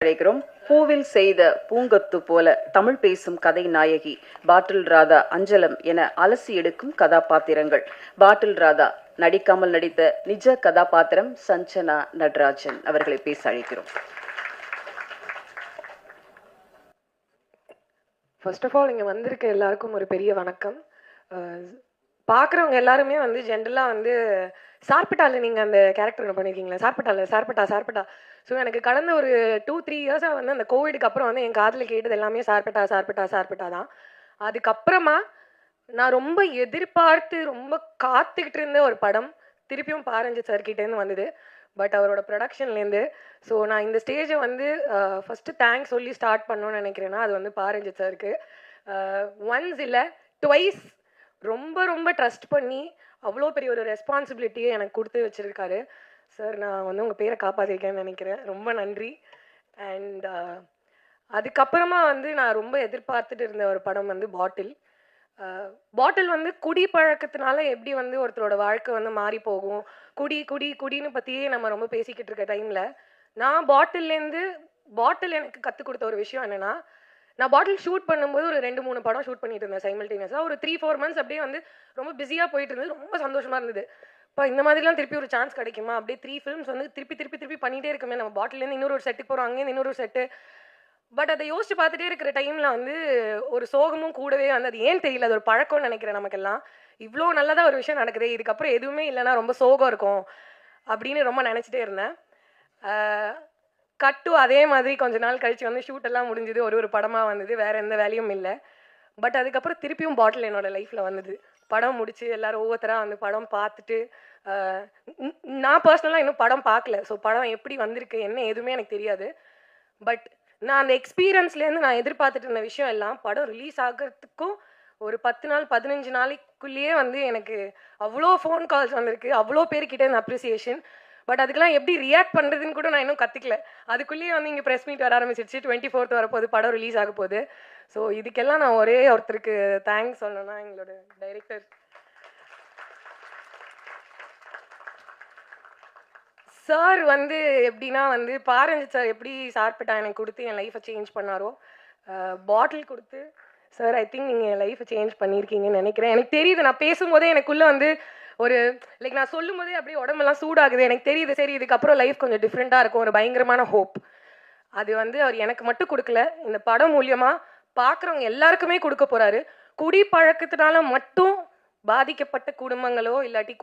அழைக்கிறோம். பூவில் செய்த பூங்கொத்து போல தமிழ் பேசும் கதை நாயகி பாட்டில் ராதா, அஞ்சலம் என அலசி எடுக்கும் கதாபாத்திரங்கள். பாட்டில் ராதா நடிக்காமல் நடித்த நிஜ கதாபாத்திரம் சஞ்சனா நடராஜன் அவர்களை பேச அழைக்கிறோம். ஃபர்ஸ்ட் ஆஃப் ஆல் இங்கே வந்திருக்க எல்லாருக்கும் ஒரு பெரிய வணக்கம். பார்க்குறவங்க எல்லாருமே வந்து ஜென்ரலாக சார்பட்டாவில் நீங்கள் அந்த கேரக்டர் பண்ணியிருக்கீங்களா, சார்பட்டா. ஸோ எனக்கு கடந்த ஒரு 2-3 இயர்ஸாக அந்த கோவிடுக்கு அப்புறம் என் காதில் கேட்டது எல்லாமே சார்பட்டா தான். அதுக்கப்புறமா நான் ரொம்ப எதிர்பார்த்து ரொம்ப காத்துக்கிட்டு இருந்த ஒரு படம் திருப்பியும் பாரஞ்சித் சார்கிட்டேருந்து வந்தது. பட் அவரோட ப்ரொடக்ஷன்லேருந்து. ஸோ நான் இந்த ஸ்டேஜை ஃபஸ்ட்டு தேங்க்ஸ் சொல்லி ஸ்டார்ட் பண்ணணும்னு நினைக்கிறேன்னா அது பாரஞ்சித் சாருக்கு. ஒன்ஸ் இல்லை ட்வைஸ் ரொம்ப ரொம்ப ட்ரஸ்ட் பண்ணி அவ்வளோ பெரிய ஒரு ரெஸ்பான்சிபிலிட்டியை எனக்கு கொடுத்து வச்சுருக்காரு சார். நான் உங்கள் பேரை காப்பாற்றிருக்கேன்னு நினைக்கிறேன். ரொம்ப நன்றி. அண்ட் அதுக்கப்புறமா நான் ரொம்ப எதிர்பார்த்துட்டு இருந்த ஒரு படம் பாட்டில் குடி பழக்கத்தினால எப்படி ஒருத்தரோட வாழ்க்கை மாறி போகும், குடின்னு பற்றியே நம்ம ரொம்ப பேசிக்கிட்டு இருக்க டைமில் நான் பாட்டில் எனக்கு கற்றுக் கொடுத்த ஒரு விஷயம் என்னென்னா, நான் பாட்டில் ஷூட் பண்ணும்போது ஒரு 2-3 படம் ஷூட் பண்ணிட்டு இருந்தேன் சைமல்டேனியஸாக. ஒரு 3-4 மந்த்ஸ் அப்படியே ரொம்ப பிஸியாக போயிட்டு இருந்தது. ரொம்ப சந்தோஷமாக இருந்தது. இப்போ இந்த மாதிரிலாம் திருப்பி ஒரு சான்ஸ் கிடைக்குமா, அப்படியே 3 ஃபிலிம்ஸ் திருப்பி பண்ணிகிட்டே இருக்குமே, நம்ம பாட்டிலேருந்து இன்னொரு செட்டுக்கு போகிறோம், அங்கேருந்து இன்னொரு செட்டு. பட் அதை யோசிச்சு பார்த்துட்டே இருக்கிற டைமில் ஒரு சோகமும் கூடவே அது ஏன் தெரியல, அது ஒரு பழக்கம்னு நினைக்கிறேன் நமக்கெல்லாம். இவ்வளோ நல்லதாக ஒரு விஷயம் நடக்குது, இதுக்கப்புறம் எதுவுமே இல்லைன்னா ரொம்ப சோகம் இருக்கும் அப்படின்னு ரொம்ப நினச்சிட்டே இருந்தேன். கட்டு அதே மாதிரி கொஞ்ச நாள் கழிச்சு ஷூட்டெல்லாம் முடிஞ்சுது, ஒரு படமாக வந்தது, வேறு எந்த வேலையும் இல்லை. பட் அதுக்கப்புறம் திருப்பியும் பாட்டில் என்னோடய லைஃப்பில் வந்தது. படம் முடிச்சு எல்லோரும் ஒவ்வொருத்தராக படம் பார்த்துட்டு, நான் பர்சனலாக இன்னும் படம் பார்க்கல. ஸோ படம் எப்படி வந்திருக்கு என்ன எதுவுமே எனக்கு தெரியாது. பட் நான் அந்த எக்ஸ்பீரியன்ஸ்லேருந்து நான் எதிர்பார்த்துட்டு இருந்த விஷயம் எல்லாம் படம் ரிலீஸ் ஆகிறதுக்கும் ஒரு 10 நாள் 15 நாளைக்குள்ளேயே எனக்கு அவ்வளோ ஃபோன் கால்ஸ் வந்திருக்கு, அவ்வளோ பேர்கிட்ட இந்த அப்ரிசியேஷன். பட் அதுக்கெல்லாம் எப்படி ரியாக்ட் பண்ணுறதுன்னு கூட நான் இன்னும் கற்றுக்கல. அதுக்குள்ளேயே இங்கே ப்ரெஸ் மீட் வர ஆரம்பிச்சிருச்சு. 24th வரப்போகுது, படம் ரிலீஸ் ஆக போகுது. ஸோ இதுக்கெல்லாம் நான் ஒரே ஒருத்தருக்கு தேங்க்ஸ் சொல்லணும்னா எங்களோட டைரக்டர் சார். எப்படின்னா பாரஞ்சித் சார் எப்படி சார்பட்டா எனக்கு கொடுத்து என் லைஃப்பை சேஞ்ச் பண்ணாரோ, பாட்டில் கொடுத்து சார் ஐ திங்க் நீங்கள் என் லைஃப்பை சேஞ்ச் பண்ணியிருக்கீங்கன்னு நினைக்கிறேன். எனக்கு தெரியுது, நான் பேசும்போதே எனக்குள்ளே ஒரு நான் சொல்லும் போதே அப்படியே உடம்பெல்லாம் சூடாகுது. எனக்கு தெரியுது, சரி இதுக்கப்புறம் லைஃப் கொஞ்சம் டிஃப்ரெண்ட்டாக இருக்கும், ஒரு பயங்கரமான ஹோப். அது அவர் எனக்கு மட்டும் கொடுக்கல, இந்த படம் மூலியமாக பார்க்குறவங்க எல்லாருக்குமே கொடுக்க போகிறாரு. குடி பழக்கத்தினால மட்டும் பாதிக்கப்பட்ட குடும்பங்களோ இல்லாட்டி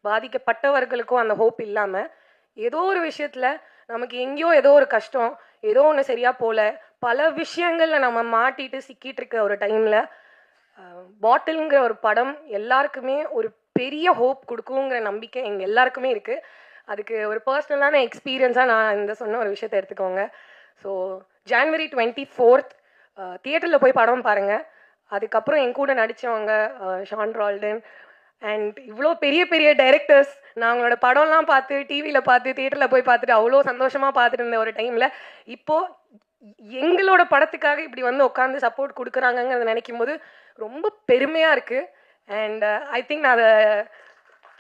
பாதிக்கப்பட்டவர்களுக்கோ அந்த ஹோப் இல்லாமல், ஏதோ ஒரு விஷயத்தில் நமக்கு எங்கேயோ ஏதோ ஒரு கஷ்டம், ஏதோ ஒன்று சரியாக போல, பல விஷயங்களில் நம்ம மாட்டிட்டு சிக்கிட்டு இருக்க ஒரு டைமில் பாட்டிலுங்கிற ஒரு படம் எல்லாருக்குமே ஒரு பெரிய ஹோப் கொடுக்குங்கிற நம்பிக்கை எங்கள் எல்லாருக்குமே இருக்குது. அதுக்கு ஒரு பர்சனலான எக்ஸ்பீரியன்ஸாக நான் சொன்ன ஒரு விஷயத்தை எடுத்துக்கோங்க. ஸோ January 24th தியேட்டரில் போய் படம் பாருங்கள். அதுக்கப்புறம் என் கூட நடித்தவங்க ஷான் ரால்டன் அண்ட் இவ்வளோ பெரிய பெரிய டைரக்டர்ஸ், நான் அவங்களோட படம்லாம் பார்த்து டிவியில் பார்த்து தியேட்டரில் போய் பார்த்துட்டு அவ்வளோ சந்தோஷமாக பார்த்துட்டு இருந்த ஒரு டைமில் இப்போது எங்களோட படத்துக்காக இப்படி உட்காந்து சப்போர்ட் கொடுக்குறாங்கங்கிறத நினைக்கும் போது ரொம்ப பெருமையாக இருக்குது. அண்ட் ஐ திங்க்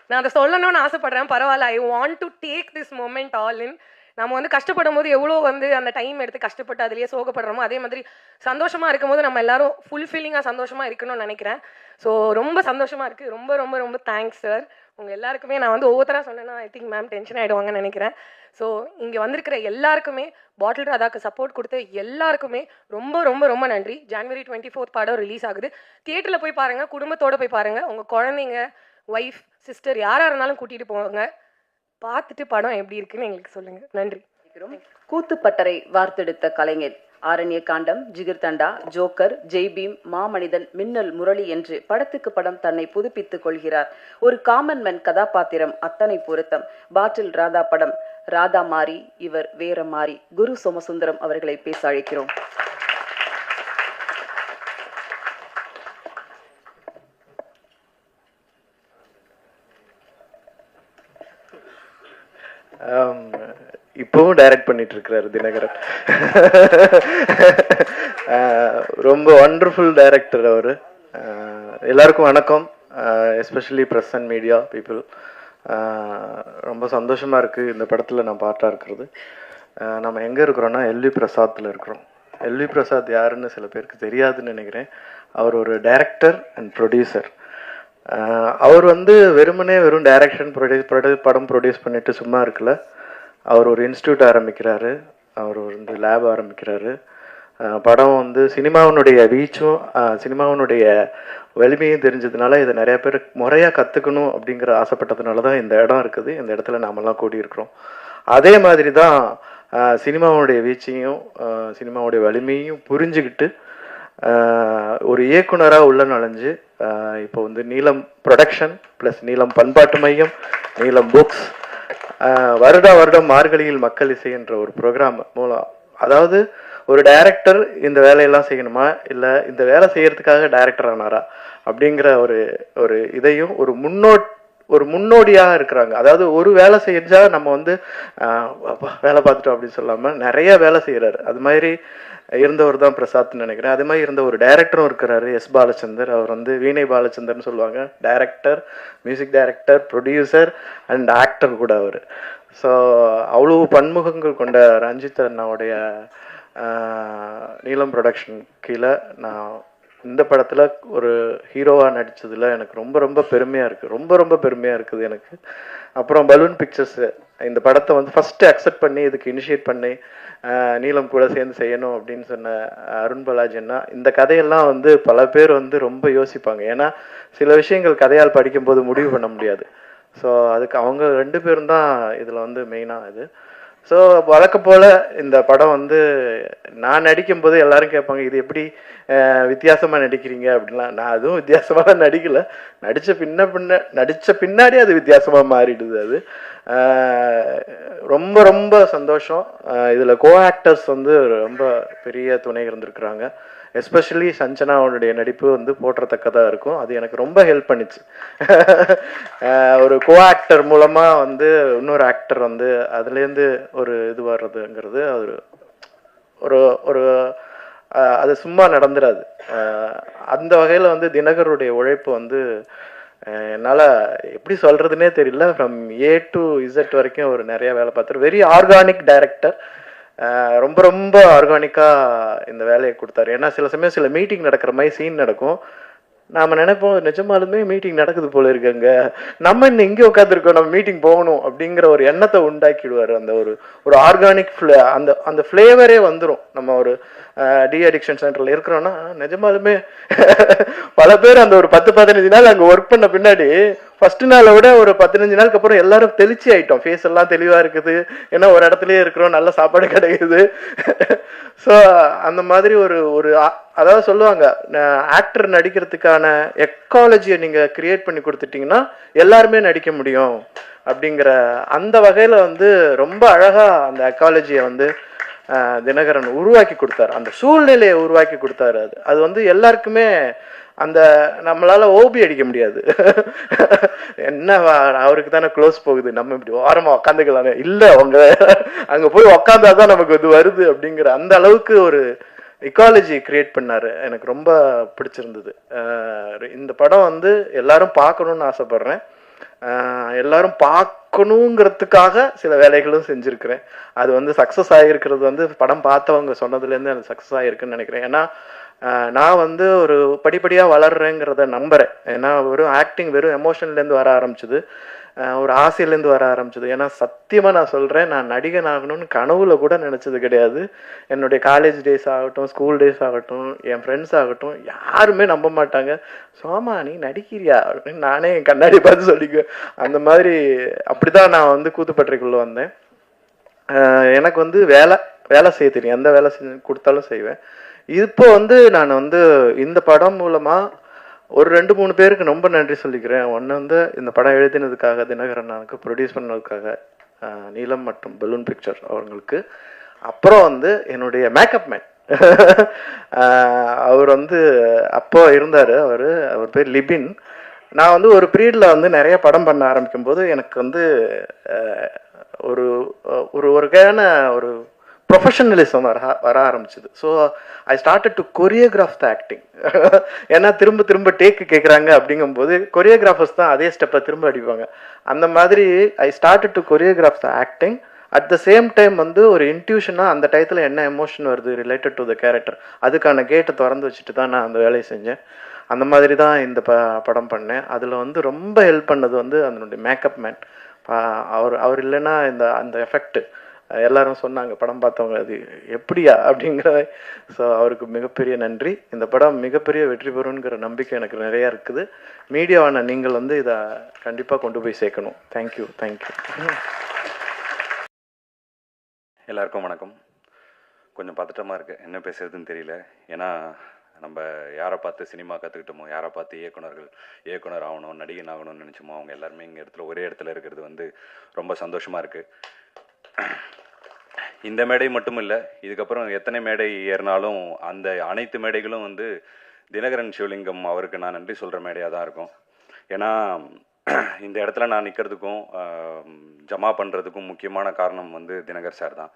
நான் அதை சொல்லணும்னு ஆசைப்படுறேன். பரவாயில்ல, I want to take this moment all in. நம்ம கஷ்டப்படும் போது எவ்வளோ அந்த டைம் எடுத்து கஷ்டப்பட்டு அதிலேயே சோகப்படுறோமோ, அதே மாதிரி சந்தோஷமாக இருக்கும் போது நம்ம எல்லாரும் ஃபுல்ஃபில்லிங்காக சந்தோஷமாக இருக்கணும்னு நினைக்கிறேன். ஸோ ரொம்ப சந்தோஷமாக இருக்குது. ரொம்ப ரொம்ப ரொம்ப தேங்க்ஸ் சார். உங்கள் எல்லாருக்குமே நான் ஒவ்வொருத்தராக சொன்னேன்னா ஐ திங்க் மேம் டென்ஷன் ஆகிடுவாங்கன்னு நினைக்கிறேன். ஸோ இங்கே வந்திருக்கிற எல்லாருக்குமே, பாட்டில் ராதாக்கு சப்போர்ட் கொடுத்த எல்லாருக்குமே ரொம்ப ரொம்ப ரொம்ப நன்றி. January 24th படம் ரிலீஸ் ஆகுது. தியேட்டரில் போய் பாருங்கள், குடும்பத்தோடு போய் பாருங்கள். உங்கள் குழந்தைங்க, ஒய்ஃப், சிஸ்டர் யாராக இருந்தாலும் கூட்டிகிட்டு போவாங்க. பார்த்துட்டு படம் எப்படி இருக்குன்னு எங்களுக்கு சொல்லுங்கள். நன்றி. கூத்துப்பட்டறை வார்த்தெடுத்த கலைஞர், ஆரண்ய காண்டம், ஜிகிர் தண்டா, ஜோக்கர், ஜெய்பீம், மாமனிதன், மின்னல் முரளி என்று படத்துக்கு படம் தன்னை புதுப்பித்துக் கொள்கிறார். ஒரு காமன் மேன் கதாபாத்திரம் அத்தனை பொருத்தம். பாட்டில் ராதா படம் ராதா மாறி, இவர் வேற மாறி. குரு சோமசுந்தரம் அவர்களை பேச அழைக்கிறோம். இப்பவும் டைரக்ட் பண்ணிட்டு இருக்கிறாரு தினகரன். ரொம்ப வண்டர்ஃபுல் டைரக்டர் அவரு. எல்லாருக்கும் வணக்கம், especially press and media people. ரொம்ப சந்தோஷமாக இருக்குது இந்த படத்தில் நான் பார்ட்டாக இருக்கிறது. நம்ம எங்கே இருக்கிறோன்னா எல்வி பிரசாத்தில் இருக்கிறோம். எல்வி பிரசாத் யாருன்னு சில பேருக்கு தெரியாதுன்னு நினைக்கிறேன். அவர் ஒரு டைரக்டர் அண்ட் ப்ரொடியூசர். அவர் வெறும் டைரக்ஷன் படம் ப்ரொடியூஸ் பண்ணிட்டு சும்மா இருக்கல. அவர் ஒரு இன்ஸ்டியூட் ஆரம்பிக்கிறாரு, அவர் லேப் ஆரம்பிக்கிறாரு. படம் சினிமாவினுடைய ரீச்சும் சினிமாவினுடைய வலிமையும் தெரிஞ்சதுனால இதை நிறைய பேர் முறையாக கற்றுக்கணும் அப்படிங்கிற ஆசைப்பட்டதுனால தான் இந்த இடம் இருக்குது. இந்த இடத்துல நாமெல்லாம் கூடியிருக்கிறோம். அதே மாதிரி தான் சினிமாவுடைய வீச்சையும் சினிமாவுடைய வலிமையும் புரிஞ்சுக்கிட்டு ஒரு இயக்குனராக உள்ள நுழைஞ்சு இப்போ நீலம் ப்ரொடக்ஷன் ப்ளஸ் நீலம் பண்பாட்டு மையம், நீலம் புக்ஸ், வருடம் மார்கழியில் மக்கள் இசை என்ற ஒரு ப்ரோக்ராம் மூலம், அதாவது ஒரு டைரக்டர் இந்த வேலையெல்லாம் செய்யணுமா இல்லை இந்த வேலை செய்யறதுக்காக டைரக்டர் ஆனாரா அப்படிங்கிற ஒரு இதையும் ஒரு முன்னோடியாக இருக்கிறாங்க. அதாவது ஒரு வேலை செஞ்சா நம்ம வேலை பார்த்துட்டோம் அப்படின்னு சொல்லாமல் நிறைய வேலை செய்கிறாரு. அது மாதிரி இருந்தவர் தான் பிரசாத்னு நினைக்கிறேன். அது மாதிரி இருந்த ஒரு டைரக்டரும் இருக்கிறாரு, எஸ் பாலச்சந்தர். அவர் வீணை பாலச்சந்தர்னு சொல்லுவாங்க. Director, music director, producer and actor கூட அவர். ஸோ அவ்வளோ பன்முகங்கள் கொண்ட ரஞ்சித் அண்ணாவுடைய நீலம் ப்ரொடக்ஷன் கீழே நான் இந்த படத்தில் ஒரு ஹீரோவாக நடித்ததில் எனக்கு ரொம்ப ரொம்ப பெருமையாக இருக்குது. ரொம்ப பெருமையாக இருக்குது எனக்கு. அப்புறம் பலூன் பிக்சர்ஸ் இந்த படத்தை ஃபஸ்ட்டு அக்செப்ட் பண்ணி இதுக்கு இனிஷியேட் பண்ணி நீலம் கூட சேர்ந்து செய்யணும் அப்படின்னு சொன்ன அருண் பாலாஜி அண்ணா. இந்த கதையெல்லாம் பல பேர் ரொம்ப யோசிப்பாங்க. ஏன்னா சில விஷயங்கள் கதையால் படிக்கும்போது முடிவு பண்ண முடியாது. ஸோ அதுக்கு அவங்க 2 பேரும் தான் இதில் மெயினாக இது. ஸோ வழக்கம் போல் இந்த படம் நான் நடிக்கும்போது எல்லாரும் கேட்பாங்க, இது எப்படி வித்தியாசமாக நடிக்கிறீங்க அப்படின்லாம். நான் அதுவும் வித்தியாசமாக தான் நடிக்கலை. நடித்த பின்னாடி அது வித்தியாசமாக மாறிடுது. அது ரொம்ப ரொம்ப சந்தோஷம். இதில் கோ ஆக்டர்ஸ் ரொம்ப பெரிய துணை இருந்திருக்கிறாங்க. எஸ்பெஷலி சஞ்சனாவுடைய நடிப்பு போற்றத்தக்கதாக இருக்கும். அது எனக்கு ரொம்ப ஹெல்ப் பண்ணிச்சு. ஒரு கோ ஆக்டர் மூலமாக இன்னொரு ஆக்டர் அதுலேருந்து ஒரு இது வர்றதுங்கிறது ஒரு ஒரு அது சும்மா நடந்துடாது. அந்த வகையில் தினகருடைய உழைப்பு என்னால் எப்படி சொல்கிறதுனே தெரியல. ஃப்ரம் A to Z வரைக்கும் ஒரு நிறைய வேலை பார்த்தாரு. Very organic director. ரொம்ப ரொம்ப ஆர்கானிக்காக இந்த வேலையை கொடுத்தாரு. ஏன்னா சில சமயம் சில மீட்டிங் நடக்கிற மாதிரி சீன் நடக்கும். நாம் நினைப்போம் நிஜமாலுமே மீட்டிங் நடக்குது போல இருக்குங்க, நம்ம இன்னும் இங்கே உட்காந்துருக்கோம், நம்ம மீட்டிங் போகணும் அப்படிங்கிற ஒரு எண்ணத்தை உண்டாக்கிடுவார். அந்த ஒரு ஆர்கானிக் அந்த ஃப்ளேவரே வந்துடும். நம்ம ஒரு டி அடிக்ஷன் சென்டரில் இருக்கிறோன்னா நிஜமாலுமே பல பேர் அந்த ஒரு 10-15 நாள் அங்கே ஒர்க் பண்ண பின்னாடி ஃபர்ஸ்ட் நாளை விட ஒரு 15 நாளுக்கு அப்புறம் எல்லாரும் தெளிச்சி ஆயிட்டோம். ஃபேஸ் எல்லாம் தெளிவாக இருக்குது. ஏன்னா ஒரு இடத்துலயே இருக்கிறோம், நல்ல சாப்பாடு கிடைக்குது. ஸோ அந்த மாதிரி ஒரு அதாவது சொல்லுவாங்க, ஆக்டர் நடிக்கிறதுக்கான எக்காலஜியை நீங்கள் கிரியேட் பண்ணி கொடுத்துட்டீங்கன்னா எல்லாருமே நடிக்க முடியும் அப்படிங்கிற அந்த வகையில் ரொம்ப அழகாக அந்த எக்காலஜியை தினகரன் உருவாக்கி கொடுத்தாரு. அந்த சூழ்நிலையை உருவாக்கி கொடுத்தாரு. அது எல்லாருக்குமே அந்த நம்மளால ஓபி அடிக்க முடியாது. என்ன அவருக்கு தானே க்ளோஸ் போகுது, நம்ம இப்படி ஓரமா உக்காந்துக்கலானே, இல்லை அவங்க அங்க போய் உக்காந்தாதான் நமக்கு வருது அப்படிங்கிற அந்த அளவுக்கு ஒரு எக்காலஜி கிரியேட் பண்ணாரு. எனக்கு ரொம்ப பிடிச்சிருந்தது. இந்த படம் எல்லாரும் பார்க்கணும்னு ஆசைப்படுறேன். எல்லாரும் பார்க்கணுங்கிறதுக்காக சில வேலைகளும் செஞ்சுருக்கிறேன். அது சக்ஸஸ் ஆகிருக்கிறது படம் பார்த்தவங்க சொன்னதுலேருந்து அது சக்ஸஸ் ஆகிருக்குன்னு நினைக்கிறேன். ஏன்னா நான் ஒரு படிப்படியாக வளர்றேங்கிறத நம்புகிறேன். ஏன்னா வெறும் ஆக்டிங் வெறும் எமோஷன்லேருந்து வர ஆரம்பிச்சுது, ஒரு ஆசையிலேருந்து வர ஆரம்பிச்சது. ஏன்னா சத்தியமாக நான் சொல்கிறேன், நான் நடிகன் ஆகணும்னு கனவுல கூட நினச்சது கிடையாது. என்னுடைய காலேஜ் டேஸ் ஆகட்டும், ஸ்கூல் டேஸ் ஆகட்டும், என் ஃப்ரெண்ட்ஸ் ஆகட்டும், யாருமே நம்ப மாட்டாங்க. சோமா நீ நடிக்கிறியா அப்படின்னு நானே என் கண்ணாடி பார்த்து சொல்லிக்குவேன். அந்த மாதிரி அப்படி தான் நான் கூத்துப்பட்டறைக்குள்ளே வந்தேன். எனக்கு வேலை செய்ய தெரியும். எந்த வேலை கொடுத்தாலும் செய்வேன். இப்போ நான் இந்த படம் மூலமாக ஒரு 2-3 பேருக்கு ரொம்ப நன்றி சொல்லிக்கிறேன். ஒன்று இந்த படம் எழுதினதுக்காக தினகரன் அண்ணனுக்கு, ப்ரொடியூஸ் பண்ணதுக்காக நீலம் மற்றும் பலூன் பிக்சர் அவங்களுக்கு. அப்புறம் என்னுடைய மேக்கப் மேன் அவர் அப்போ இருந்தார். அவர் பேர் லிபின். நான் ஒரு பீரியடில் நிறைய படம் பண்ண ஆரம்பிக்கும் போது எனக்கு ஒரு ஒரு ஒரு ப்ரொஃபஷனலிசம் வர ஆரம்பிச்சுது. So I started to choreograph the acting. ஏன்னா திரும்ப டேக்கு கேட்குறாங்க அப்படிங்கும்போது கொரியோகிராஃபர்ஸ் தான் அதே ஸ்டெப்பை திரும்ப அடிப்பாங்க. அந்த மாதிரி I started to choreograph the acting. At the same time வந்து ஒரு இன்ட்யூஷனாக அந்த டயத்தில் என்ன எமோஷன் வருது ரிலேட்டட் டு த கேரக்டர், அதுக்கான கேட்டை திறந்து வச்சுட்டு தான் நான் அந்த வேலையை செஞ்சேன். அந்த மாதிரி தான் இந்த படம் பண்ணேன். அதில் வந்து ரொம்ப ஹெல்ப் பண்ணது வந்து அதனுடைய மேக்கப் மேன். அவர் இல்லைன்னா அந்த எஃபெக்ட் எல்லாரும் சொன்னாங்க படம் பார்த்தவங்க, அது எப்படியா அப்படிங்கிற. ஸோ அவருக்கு மிகப்பெரிய நன்றி. இந்த படம் மிகப்பெரிய வெற்றி பெறுங்கிற நம்பிக்கை எனக்கு நிறையா இருக்குது. மீடியாவான நீங்கள் வந்து இதை கண்டிப்பாக கொண்டு போய் சேர்க்கணும். தேங்க்யூ. எல்லாருக்கும் வணக்கம். கொஞ்சம் பதட்டமாக இருக்குது, என்ன பேசுறதுன்னு தெரியல. ஏன்னா நம்ம யாரை பார்த்து சினிமா கற்றுக்கிட்டோமோ, யாரை பார்த்து இயக்குனர் ஆகணும், நடிகன் ஆகணும்னு நினச்சோமோ, அவங்க எல்லாருமே இங்கே ஒரே இடத்துல இருக்கிறது வந்து ரொம்ப சந்தோஷமாக இருக்குது. இந்த மேடை மட்டும் இல்லை, இதுக்கப்புறம் எத்தனை மேடை ஏறினாலும் அந்த அனைத்து மேடைகளும் வந்து தினகரன் சிவலிங்கம் அவருக்கு நான் நன்றி சொல்கிற மேடையாக தான் இருக்கும். ஏன்னா இந்த இடத்துல நான் நிற்கிறதுக்கும் ஜமா பண்ணுறதுக்கும் முக்கியமான காரணம் வந்து தினகர் சார் தான்.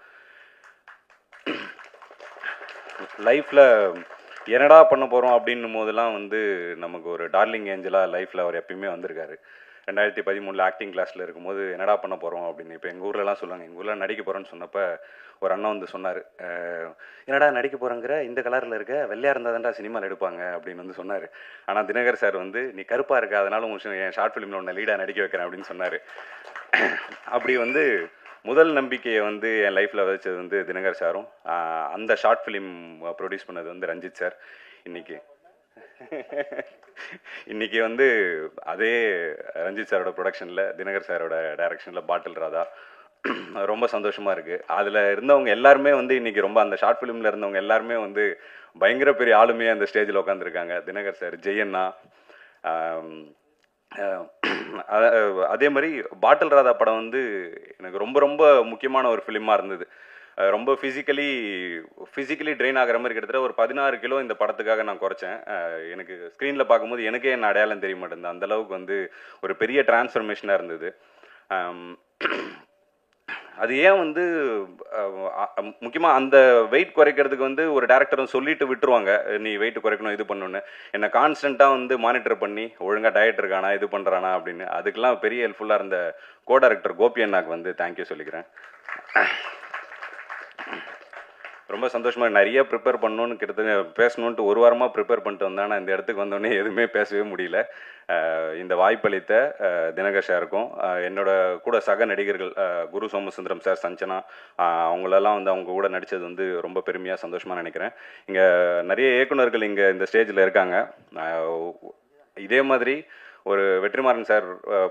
லைஃப்பில் என்னடா பண்ண போகிறோம் அப்படின்னும் போதெல்லாம் வந்து நமக்கு ஒரு டார்லிங் ஏஞ்சலாக லைஃப்பில் அவர் எப்பயுமே வந்திருக்காரு. 2013 ஆக்டிங் கிளாஸில் இருக்கும்போது என்னடா பண்ண போகிறோம் அப்படின்னு. இப்போ எங்கள் ஊர்லலாம் சொல்லுவாங்க, எங்கள் ஊரில் நடிக்க போகிறேன்னு சொன்னப்போ ஒரு அண்ணன் வந்து சொன்னார், என்னடா நடிக்க போகிறேங்கிற, இந்த கலரில் இருக்க, வெள்ளையாக இருந்தால் தான்டா சினிமாவில் எடுப்பாங்க அப்படின்னு வந்து சொன்னார். ஆனால் தினகர் சார் வந்து நீ கருப்பாக இருக்க, அதனால என் ஷார்ட் ஃபிலிமில் ஒன்று லீடாக நடிக்க வைக்கிறேன் அப்படின்னு சொன்னார். அப்படி வந்து முதல் நம்பிக்கையை வந்து என் லைஃப்பில் விதைச்சது வந்து தினகர் சாரும், அந்த ஷார்ட் ஃபிலிம் ப்ரொடியூஸ் பண்ணது வந்து ரஞ்சித் சார். இன்னைக்கு வந்து அதே ரஞ்சித் சாரோட ப்ரொடக்ஷனில் தினகர் சாரோட டைரக்ஷனில் பாட்டில் ராதா ரொம்ப சந்தோஷமாக இருக்குது. அதில் இருந்தவங்க எல்லாருமே வந்து இன்றைக்கி ரொம்ப அந்த ஷார்ட் ஃபிலிமில் இருந்தவங்க எல்லாருமே வந்து பயங்கர பெரிய ஆளுமையாக அந்த ஸ்டேஜில் உட்காந்துருக்காங்க. தினகர் சார், ஜெயண்ணா, அதே மாதிரி பாட்டில் ராதா படம் வந்து எனக்கு ரொம்ப ரொம்ப முக்கியமான ஒரு ஃபிலிமாக இருந்தது. ரொம்ப ஃபிசிக்கலி ட்ரெயின் ஆகிற மாதிரி கிட்டத்தட்ட ஒரு 16 கிலோ இந்த படத்துக்காக நான் குறைச்சேன். எனக்கு ஸ்க்ரீனில் பார்க்கும்போது எனக்கே என்ன அடையாளம் தெரிய மாட்டேங்குது. அந்தளவுக்கு வந்து ஒரு பெரிய டிரான்ஸ்ஃபர்மேஷனாக இருந்தது. அது ஏன் வந்து முக்கியமாக அந்த வெயிட் குறைக்கிறதுக்கு வந்து ஒரு டேரக்டரும் சொல்லிட்டு விட்டுருவாங்க, நீ வெயிட் குறைக்கணும் இது பண்ணணுன்னு. என்னை கான்ஸ்டண்ட்டாக வந்து மானிட்டர் பண்ணி ஒழுங்காக டயட் இருக்கானா இது பண்ணுறானா அப்படின்னு அதுக்கெல்லாம் பெரிய ஹெல்ப்ஃபுல்லாக இருந்த கோ டைரக்டர் கோபி அண்ணாக்கு வந்து தேங்க்யூ சொல்லிக்கிறேன். ரொம்ப சந்தோஷமாக நிறைய ப்ரிப்பேர் பண்ணணுன்னு கிட்டத்தட்ட பேசணுன்ட்டு ஒரு வாரமாக ப்ரிப்பேர் பண்ணிட்டு வந்தேன். ஆனால் இந்த இடத்துக்கு வந்தோடனே எதுவுமே பேசவே முடியல. இந்த வாய்ப்பளித்த தினகர் சாருக்கும் என்னோட கூட சக நடிகர்கள் குரு சோமசுந்தரம் சார், சஞ்சனா, அவங்களெல்லாம் வந்து அவங்க கூட நடித்தது வந்து ரொம்ப பெருமையாக சந்தோஷமாக நினைக்கிறேன். இங்கே நிறைய இயக்குநர்கள் இங்கே இந்த ஸ்டேஜில் இருக்காங்க. இதே மாதிரி ஒரு வெற்றிமாறன் சார்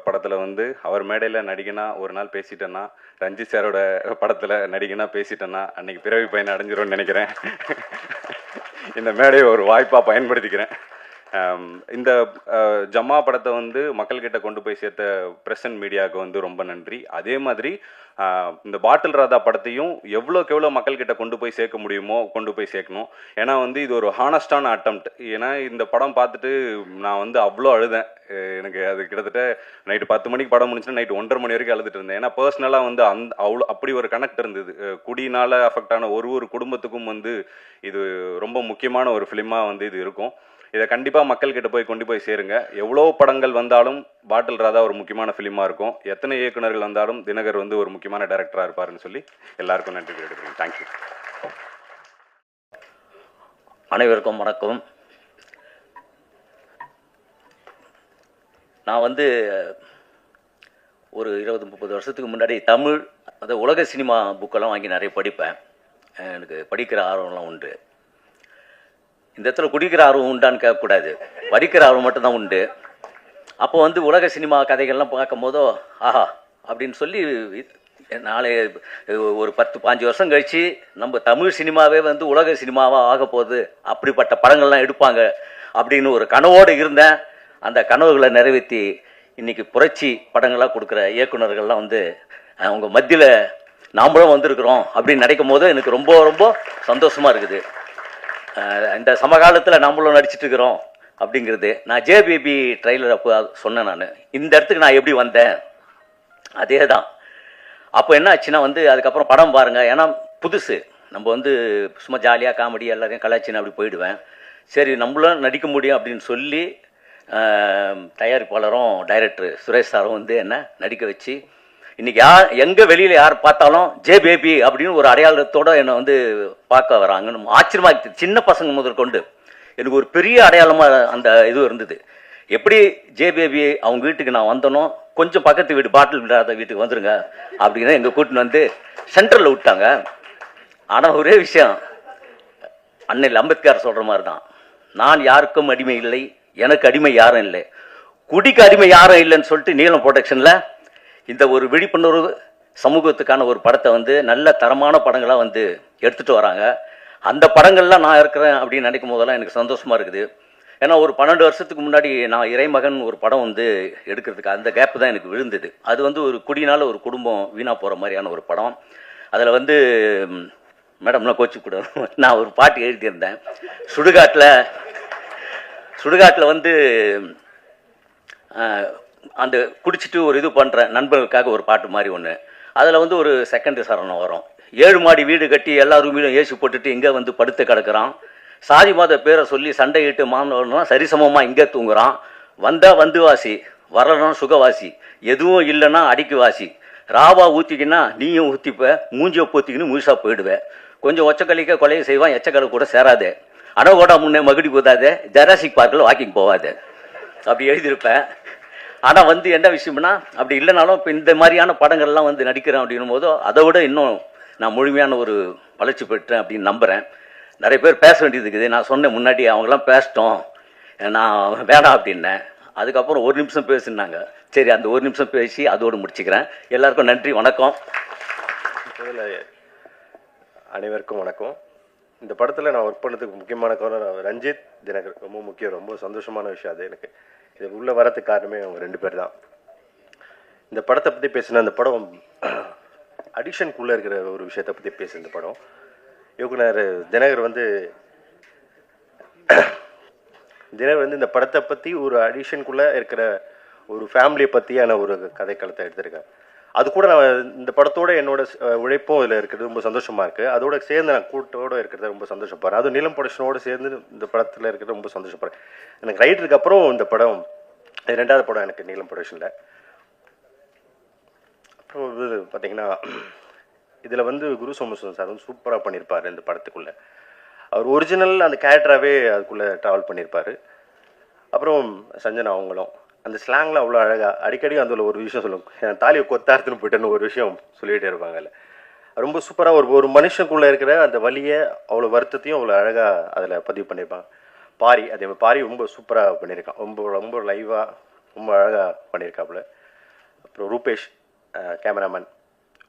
படத்தில் வந்து அவர் மேடையில் நடிகனா ஒரு நாள் பேசிட்டேன்னா, ரஞ்சித் சாரோட படத்தில் நடிகனா பேசிட்டேன்னா அன்றைக்கி பிறவி பயன் அடைஞ்சிரும்னு நினைக்கிறேன். இந்த மேடையை ஒரு வாய்ப்பாக பயன்படுத்திக்கிறேன். இந்த ஜம்மா படத்தை வந்து மக்கள்கிட்ட கொண்டு போய் சேர்த்த ப்ரெஸ் அண்ட் மீடியாவுக்கு வந்து ரொம்ப நன்றி. அதே மாதிரி இந்த பாட்டில் ராதா படத்தையும் எவ்வளோக்கு எவ்வளோ மக்கள்கிட்ட கொண்டு போய் சேர்க்க முடியுமோ கொண்டு போய் சேர்க்கணும். ஏன்னா வந்து இது ஒரு ஹானஸ்டான அட்டம்ப்ட். ஏன்னா இந்த படம் பார்த்துட்டு நான் வந்து அவ்வளோ அழுதேன். எனக்கு அது கிட்டத்தட்ட நைட்டு 10 மணிக்கு படம் முடிச்சுன்னா நைட்டு 1:30 மணி வரைக்கும் அழுதுட்டு இருந்தேன். ஏன்னா பர்சனலாக வந்து அப்படி ஒரு கனெக்ட் இருந்தது. குடினால் அஃபெக்ட் ஆன ஒரு குடும்பத்துக்கும் வந்து இது ரொம்ப முக்கியமான ஒரு ஃபிலிமாக வந்து இது இருக்கும். இதை கண்டிப்பாக மக்கள்கிட்ட போய் கொண்டு போய் சேருங்க. எவ்வளோ படங்கள் வந்தாலும் பாட்டில் ராதா ஒரு முக்கியமான ஃபிலிமாக இருக்கும். எத்தனை இயக்குநர்கள் வந்தாலும் தினகர் வந்து ஒரு முக்கியமான டைரக்டராக இருப்பாருன்னு சொல்லி எல்லாருக்கும் நன்றி தெரிவிக்கிறேன். தேங்க்யூ. அனைவருக்கும் வணக்கம். நான் வந்து ஒரு 20-30 வருஷத்துக்கு முன்னாடி தமிழ் அது உலக சினிமா புக்கெல்லாம் வாங்கி நிறைய படிப்பேன். எனக்கு படிக்கிற ஆர்வம்லாம் உண்டு. இந்த இடத்துல குடிக்கிற ஆர்வம் உண்டான்னு கேட்கக்கூடாது, படிக்கிற ஆர்வம் மட்டும்தான் உண்டு. அப்போ வந்து உலக சினிமா கதைகள்லாம் பார்க்கும் போதோ ஆஹா அப்படின்னு சொல்லி நாளை ஒரு 10-15 வருஷம் கழித்து நம்ம தமிழ் சினிமாவே வந்து உலக சினிமாவாக ஆக போகுது, அப்படிப்பட்ட படங்கள்லாம் எடுப்பாங்க அப்படின்னு ஒரு கனவோடு இருந்தேன். அந்த கனவுகளை நிறைவேற்றி இன்றைக்கி புரட்சி படங்களாக கொடுக்குற இயக்குநர்கள்லாம் வந்து அவங்க மத்தியில் நாமளும் வந்திருக்கிறோம் அப்படின்னு நினைக்கும் போது எனக்கு ரொம்ப ரொம்ப சந்தோஷமாக இருக்குது. இந்த சமகாலத்தில் நம்மளும் நடிச்சிட்டு இருக்கிறோம் அப்படிங்கிறது. நான் ஜேபிபி ட்ரெய்லர் அப்போ சொன்னேன். நான் இந்த இடத்துக்கு நான் எப்படி வந்தேன் அதே தான். அப்போ என்ன ஆச்சுன்னா வந்து அதுக்கப்புறம் படம் பாருங்கள், ஏன்னா புதுசு, நம்ம வந்து சும்மா ஜாலியாக காமெடி எல்லாரையும் கலாச்சின்னு அப்படி போயிடுவேன். சரி நம்மளும் நடிக்க முடியும் அப்படின்னு சொல்லி தயாரிப்பாளரும் டைரக்டர் சுரேஷ் சாரும் வந்து என்ன நடிக்க வச்சு இன்னைக்கு எங்கே வெளியில் யார் பார்த்தாலும் ஜே பேபி அப்படின்னு ஒரு அடையாளத்தோடு என்னை வந்து பார்க்க வராங்கன்னு ஆச்சரியமாக இருக்குது. சின்ன பசங்க முதல் கொண்டு எனக்கு ஒரு பெரிய அடையாளமாக அந்த இது இருந்தது. எப்படி ஜே பேபி அவங்க வீட்டுக்கு நான் வந்தனோ, கொஞ்சம் பக்கத்து வீட்டு பாட்டில் விடாத வீட்டுக்கு வந்துருங்க அப்படின்னு எங்கள் கூட்டின்னு வந்து சென்ட்ரலில் விட்டாங்க. ஆனால் ஒரே விஷயம், அன்னையில் அம்பேத்கர் சொல்கிற மாதிரி தான், நான் யாருக்கும் அடிமை இல்லை, எனக்கு அடிமை யாரும் இல்லை, குடிக்கு அடிமை யாரும் இல்லைன்னு சொல்லிட்டு நீலம் ப்ரொடக்ஷனில் இந்த ஒரு விழிப்புணர்வு சமூகத்துக்கான ஒரு படத்தை வந்து நல்ல தரமான படங்களாக வந்து எடுத்துகிட்டு வராங்க. அந்த படங்கள்லாம் நான் இருக்கிறேன் அப்படின்னு நினைக்கும் போதெல்லாம் எனக்கு சந்தோஷமாக இருக்குது. ஏன்னா ஒரு 12 வருஷத்துக்கு முன்னாடி நான் இறைமகன் ஒரு படம் வந்து எடுக்கிறதுக்கு அந்த கேப்பு தான் எனக்கு விழுந்தது. அது வந்து ஒரு குடினால ஒரு குடும்பம் வீணாக போகிற மாதிரியான ஒரு படம். அதில் வந்து மேடம்லாம் கோச்சு கூட நான் ஒரு பாட்டு எழுதியிருந்தேன். சுடுகாட்டில் வந்து அந்த குடிச்சிட்டு ஒரு இது பண்ணுற நண்பர்களுக்காக ஒரு பாட்டு மாதிரி ஒன்று. அதில் வந்து ஒரு செகண்ட் சரணம் வரும். 7 மாடி வீடு கட்டி எல்லாரும் வீடும் ஏசி போட்டுட்டு இங்கே வந்து படுத்து கிடக்குறான், சாதி மத பேரை சொல்லி சண்டையிட்டு மாணவர்னா சரிசமமாக இங்கே தூங்குறான், வந்தால் வந்து வாசி, வரணும் சுகவாசி, எதுவும் இல்லைன்னா அடிக்கு வாசி, ராவா ஊற்றிக்கின்னா நீயும் ஊற்றிப்ப, மூஞ்சியை பூத்திக்கின்னு முழுசாக போயிடுவேன், கொஞ்சம் ஒச்சக்கலிக்க கொலையை செய்வான், எச்சக்கலை கூட சேராதே, அடகோடா முன்னே மகுடி போதாதே, ஜராசிக் பார்க்கில் வாக்கிங் போவாதே அப்படி எழுதியிருப்பேன். ஆனால் வந்து என்ன விஷயம்னா, அப்படி இல்லைனாலும் இப்போ இந்த மாதிரியான படங்கள்லாம் வந்து நடிக்கிறேன் அப்படின்னும் போதோ அதை விட இன்னும் நான் முழுமையான ஒரு வளர்ச்சி பெற்றேன் அப்படின்னு நம்புகிறேன். நிறைய பேர் பேச வேண்டியது இருக்குது. நான் சொன்னேன் முன்னாடி, அவங்களாம் பேசிட்டோம், நான் வேணாம் அப்படின்னேன். அதுக்கப்புறம் 1 நிமிஷம் பேசுனாங்க. சரி, அந்த 1 நிமிஷம் பேசி அதோடு முடிச்சுக்கிறேன். எல்லாருக்கும் நன்றி, வணக்கம். அனைவருக்கும் வணக்கம். இந்த படத்தில் நான் ஒர்க் பண்ணதுக்கு முக்கியமான காரணம் ரஞ்சித், எனக்கு ரொம்ப முக்கியம், ரொம்ப சந்தோஷமான விஷயம் அது. எனக்கு இது உள்ளே வரதுக்கு காரணமே அவங்க 2 பேர் தான். இந்த படத்தை பற்றி பேசின அந்த படம் அடிக்ஷனுக்குள்ளே இருக்கிற ஒரு விஷயத்தை பற்றி பேசு. இந்த படம் இயக்குனர் தினகர் வந்து இந்த படத்தை பற்றி ஒரு அடிக்ஷனுக்குள்ளே இருக்கிற ஒரு ஃபேமிலியை பற்றியான ஒரு கதைக்களத்தை எடுத்திருக்கேன். அது கூட நான் இந்த படத்தோட என்னோட உழைப்பும் இதில் இருக்கிறது ரொம்ப சந்தோஷமாக இருக்குது. அதோட சேர்ந்து நான் கூட்டோடு இருக்கிறது ரொம்ப சந்தோஷப்படுறேன். அதுவும் நீலம் ப்ரொடக்ஷனோடு சேர்ந்து இந்த படத்தில் இருக்கிறது ரொம்ப சந்தோஷப்படுறேன். எனக்கு ரைட்டருக்கு அப்புறம் இந்த படம் 2வது படம் எனக்கு நீலம் ப்ரொடக்ஷனில். அப்புறம் இது பார்த்தீங்கன்னா, இதில் வந்து குரு சோமசுந்தரம் சார் வந்து சூப்பராக பண்ணியிருப்பார். இந்த படத்துக்குள்ளே அவர் ஒரிஜினல் அந்த கேரக்டராகவே அதுக்குள்ளே ட்ராவல் பண்ணியிருப்பார். அப்புறம் சஞ்சனா அவங்களும் அந்த ஸ்லாங்கில் அவ்வளோ அழகாக அடிக்கடி அந்த ஒரு விஷயம் சொல்லுவாங்க, என் தாலியை கொத்தார்த்துன்னு போயிட்டேன்னு ஒரு விஷயம் சொல்லிகிட்டே இருப்பாங்கல்ல. ரொம்ப சூப்பராக ஒரு மனுஷனுக்குள்ளே இருக்கிற அந்த வலியை, அவ்வளோ வருத்தத்தையும் அவ்வளோ அழகாக அதில் பதிவு பண்ணியிருப்பாங்க. பாரி, அதே மாதிரி பாரி ரொம்ப சூப்பராக பண்ணியிருக்கான். ரொம்ப லைவாக ரொம்ப அழகாக பண்ணியிருக்காப்புல. அப்புறம் ரூபேஷ் கேமராமேன்,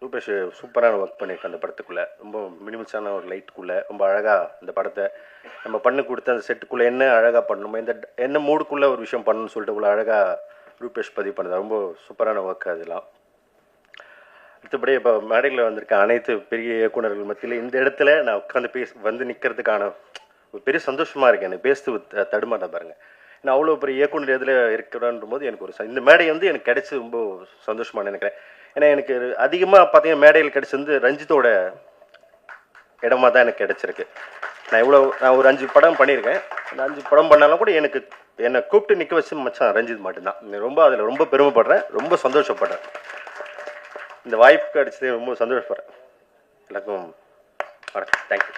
ரூபேஷ் சூப்பரான ஒர்க் பண்ணியிருக்கேன் அந்த படத்துக்குள்ளே. ரொம்ப மினிமல்ஸான ஒரு லைட்டுக்குள்ளே ரொம்ப அழகாக இந்த படத்தை நம்ம பண்ணி கொடுத்த அந்த செட்டுக்குள்ளே என்ன அழகாக பண்ணணுமோ, இந்த என்ன மூடுக்குள்ளே ஒரு விஷயம் பண்ணணும்னு சொல்லிட்டு இவ்வளோ அழகாக ரூபேஷ் பதிவு பண்ணது ரொம்ப சூப்பரான ஒர்க் அதெல்லாம். மற்றபடி இப்போ மேடையில் வந்திருக்க அனைத்து பெரிய இயக்குநர்கள் மத்தியில் இந்த இடத்துல நான் உட்காந்து வந்து நிற்கிறதுக்கான ஒரு பெரிய சந்தோஷமாக இருக்குது. எனக்கு பேசுறது தடுமாற பாருங்க. நான் அவ்வளோ பெரிய இயக்குனர் எதில் இருக்கிறான்ற போது எனக்கு ஒரு இந்த மேடை வந்து எனக்கு கிடைச்சி ரொம்ப சந்தோஷமாக நினைக்கிறேன். ஏன்னா எனக்கு அதிகமாக பார்த்தீங்கன்னா மேடையில் கிடைச்சது ரஞ்சித்தோட இடமா தான் எனக்கு கிடைச்சிருக்கு. நான் ஒரு 5 படம் பண்ணியிருக்கேன். அந்த 5 படம் பண்ணாலும் கூட என்னை கூப்பிட்டு நிற்க வச்சு மச்சான் ரஞ்சித் மட்டும்தான். அதில் ரொம்ப பெருமைப்படுறேன், ரொம்ப சந்தோஷப்படுறேன். இந்த வாய்ப்பு கிடைச்சது ரொம்ப சந்தோஷப்படுறேன். எல்லாருக்கும் வணக்கம், தேங்க்யூ.